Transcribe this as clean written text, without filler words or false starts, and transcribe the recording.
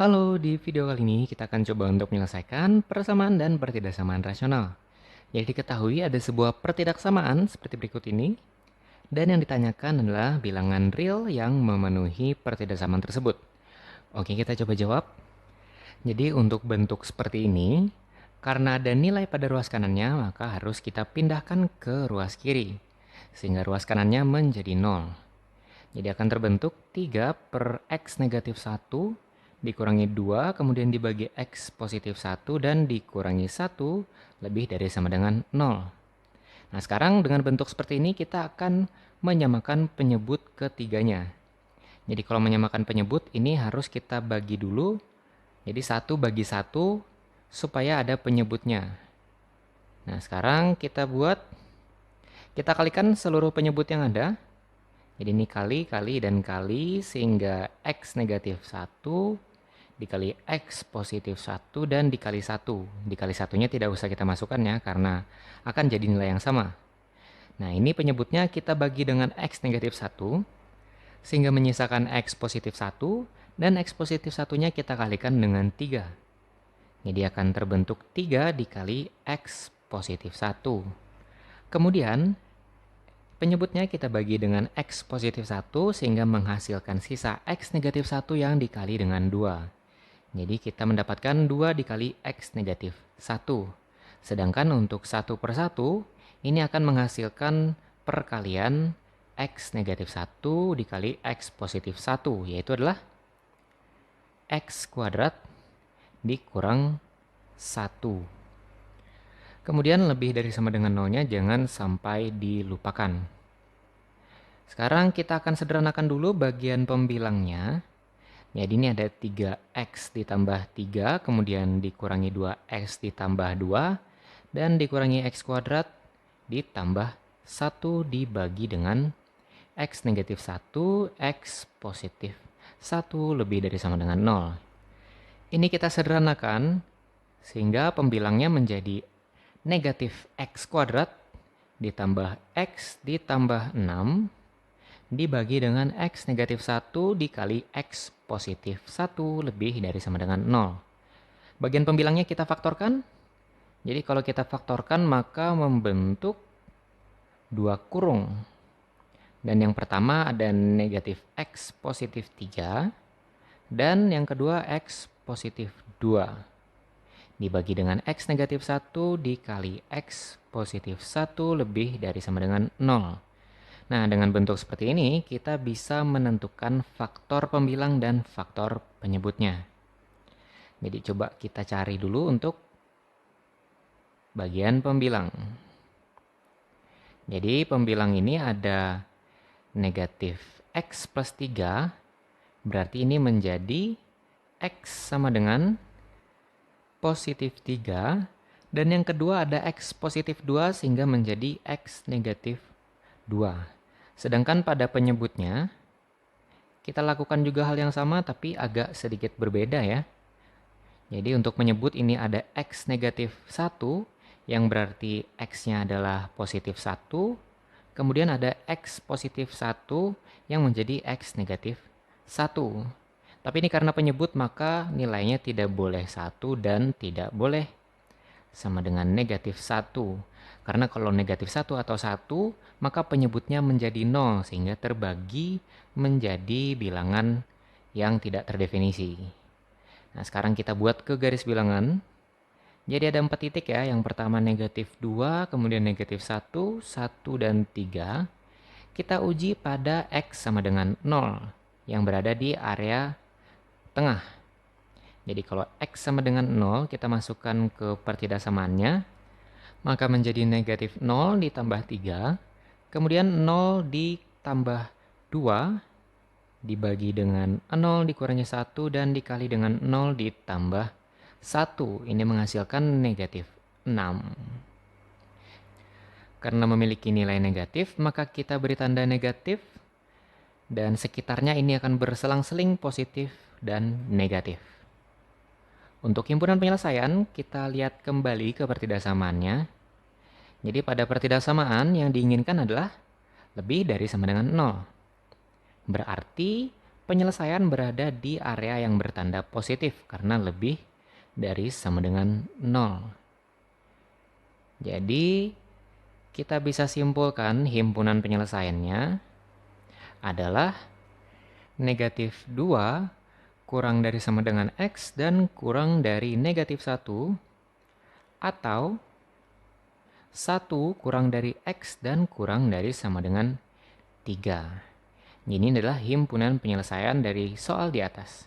Halo, di video kali ini kita akan coba untuk menyelesaikan persamaan dan pertidaksamaan rasional. Jadi diketahui ada sebuah pertidaksamaan seperti berikut ini, dan yang ditanyakan adalah bilangan real yang memenuhi pertidaksamaan tersebut. Oke, kita coba jawab. Jadi untuk bentuk seperti ini, karena ada nilai pada ruas kanannya, maka harus kita pindahkan ke ruas kiri, sehingga ruas kanannya menjadi 0. Jadi akan terbentuk 3 per X negatif 1 dikurangi 2, kemudian dibagi X positif 1 dan dikurangi 1 lebih dari sama dengan 0. Nah sekarang dengan bentuk seperti ini kita akan menyamakan penyebut ketiganya. Jadi kalau menyamakan penyebut ini harus kita bagi dulu. Jadi 1 bagi 1 supaya ada penyebutnya. Nah sekarang kita kalikan seluruh penyebut yang ada. Jadi ini kali, kali, dan kali sehingga X negatif 1 dikali X positif 1 dan dikali 1. Dikali satunya tidak usah kita masukkan ya karena akan jadi nilai yang sama. Nah ini penyebutnya kita bagi dengan X negatif 1 sehingga menyisakan X positif 1 dan X positif 1-nya kita kalikan dengan 3. Jadi akan terbentuk 3 dikali X positif 1. Kemudian penyebutnya kita bagi dengan X positif 1 sehingga menghasilkan sisa X negatif 1 yang dikali dengan 2. Jadi kita mendapatkan 2 dikali X negatif 1. Sedangkan untuk 1 per 1 ini akan menghasilkan perkalian X negatif 1 dikali X positif 1, yaitu adalah X kuadrat dikurang 1. Kemudian lebih dari sama dengan nolnya jangan sampai dilupakan. Sekarang kita akan sederhanakan dulu bagian pembilangnya. Jadi ini ada 3x ditambah 3, kemudian dikurangi 2x ditambah 2, dan dikurangi x kuadrat ditambah 1 dibagi dengan x negatif 1, x positif 1 lebih dari sama dengan 0. Ini kita sederhanakan sehingga pembilangnya menjadi negatif x kuadrat ditambah x ditambah 6 dibagi dengan x negatif 1 dikali x positif 1 lebih dari sama dengan 0. Bagian pembilangnya kita faktorkan. Jadi kalau kita faktorkan maka membentuk 2 kurung. Dan yang pertama ada negatif x positif 3 dan yang kedua x positif 2. Dibagi dengan X negatif 1 dikali X positif 1 lebih dari sama dengan 0. Nah, dengan bentuk seperti ini, kita bisa menentukan faktor pembilang dan faktor penyebutnya. Jadi coba kita cari dulu untuk bagian pembilang. Jadi pembilang ini ada negatif X plus 3, berarti ini menjadi X sama dengan positif 3, dan yang kedua ada X positif 2 sehingga menjadi X negatif 2. Sedangkan pada penyebutnya, kita lakukan juga hal yang sama tapi agak sedikit berbeda ya. Jadi untuk menyebut ini ada X negatif 1 yang berarti X-nya adalah positif 1. Kemudian ada X positif 1 yang menjadi X negatif 1. Tapi ini karena penyebut maka nilainya tidak boleh 1 dan tidak boleh sama dengan negatif 1. Karena kalau negatif 1 atau 1 maka penyebutnya menjadi 0 sehingga terbagi menjadi bilangan yang tidak terdefinisi. Nah sekarang kita buat ke garis bilangan. Jadi ada 4 titik ya. Yang pertama negatif 2, kemudian negatif 1, 1 dan 3. Kita uji pada X sama dengan 0 yang berada di area tengah. Jadi kalau X sama dengan 0 kita masukkan ke pertidaksamaannya, maka menjadi negatif 0 ditambah 3, kemudian 0 ditambah 2 dibagi dengan 0 dikurangi 1 dan dikali dengan 0 ditambah 1. Ini menghasilkan negatif 6. Karena memiliki nilai negatif, maka kita beri tanda negatif dan sekitarnya ini akan berselang-seling positif dan negatif. Untuk himpunan penyelesaian, kita lihat kembali ke pertidaksamaannya. Jadi pada pertidaksamaan yang diinginkan adalah lebih dari sama dengan 0. Berarti Penyelesaian berada di area yang bertanda positif karena lebih dari sama dengan 0. Jadi, kita bisa simpulkan himpunan penyelesaiannya adalah negatif 2 kurang dari sama dengan X dan kurang dari negatif 1, atau 1 kurang dari X dan kurang dari sama dengan 3. Ini adalah himpunan penyelesaian dari soal di atas.